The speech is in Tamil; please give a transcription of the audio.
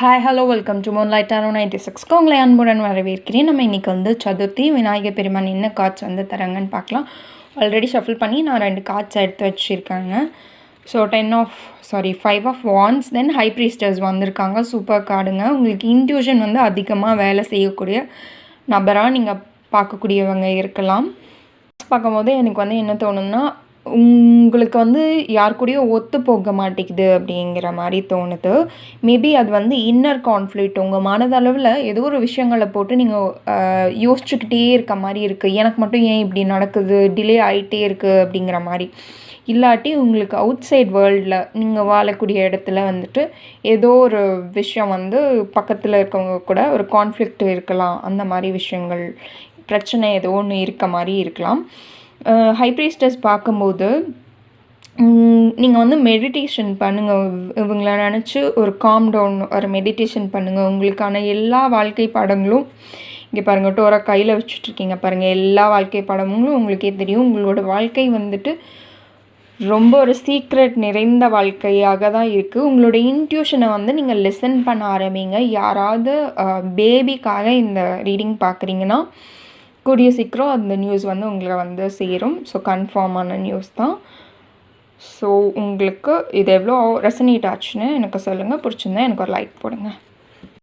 Hi hello welcome to Moonlight Tarot 96க்கு உங்களை அன்புடன் வரவேற்கிறேன். நம்ம இன்றைக்கி வந்து சதுர்த்தி விநாயகர் பெருமான் என்ன கார்ட்ஸ் வந்து தராங்கன்னு பார்க்கலாம். ஆல்ரெடி ஷஃபில் பண்ணி நான் 2 கார்ட்ஸ் எடுத்து வச்சுருக்காங்க. So 5 of wands then high priestess வந்திருக்காங்க. சூப்பர் கார்டுங்க. உங்களுக்கு இன்ட்யூஷன் வந்து அதிகமாக வேலை செய்யக்கூடிய நபராக நீங்கள் பார்க்கக்கூடியவங்க இருக்கலாம். பார்க்கும்போது எனக்கு வந்து என்ன தோணுதுன்னா, உங்களுக்கு வந்து யார் கூடயும் ஒத்து போக மாட்டேங்குது அப்படிங்கிற மாதிரி தோணுது. மேபி அது வந்து இன்னர் கான்ஃப்ளிக்ட். உங்கள் மனதளவில் ஏதோ ஒரு விஷயங்களை போட்டு நீங்கள் யோசிச்சுக்கிட்டே இருக்க மாதிரி இருக்குது. எனக்கு மட்டும் ஏன் இப்படி நடக்குது, டிலே ஆகிட்டே இருக்குது அப்படிங்கிற மாதிரி. இல்லாட்டி உங்களுக்கு அவுட் சைட் வேர்ல்டில் நீங்கள் வாழக்கூடிய இடத்துல வந்துட்டு ஏதோ ஒரு விஷயம் வந்து பக்கத்தில் இருக்கவங்க கூட ஒரு கான்ஃப்ளிக்ட் இருக்கலாம். அந்த மாதிரி விஷயங்கள் பிரச்சனை ஏதோ ஒன்று இருக்க மாதிரி இருக்கலாம். ஹை ப்ரீஸ்டர்ஸ் பார்க்கும்போது நீங்கள் வந்து மெடிடேஷன் பண்ணுங்கள். இவங்கள நினச்சி ஒரு காம் டவுன் ஒரு மெடிடேஷன் பண்ணுங்கள். உங்களுக்கான எல்லா வாழ்க்கை பாடங்களும் இங்கே பாருங்கள், டோரா கையில் வச்சுட்ருக்கீங்க பாருங்கள். எல்லா வாழ்க்கை பாடங்களும் உங்களுக்கே தெரியும். உங்களோட வாழ்க்கை வந்துட்டு ரொம்ப ஒரு சீக்ரெட் நிறைந்த வாழ்க்கையாக தான் இருக்குது. உங்களோட இன்ட்யூஷனை வந்து நீங்கள் லிசன் பண்ண ஆரம்பிங்க. யாராவது பேபிக்காக இந்த ரீடிங் பார்க்குறீங்கன்னா கூடிய சீக்கிரம் அந்த நியூஸ் வந்து உங்களை வந்து சேரும். ஸோ கன்ஃபார்மான நியூஸ் தான். ஸோ உங்களுக்கு இது எவ்வளோ ரெசனேட் ஆச்சுன்னு எனக்கு சொல்லுங்கள். பிடிச்சிருந்தா எனக்கு ஒரு லைக் போடுங்க.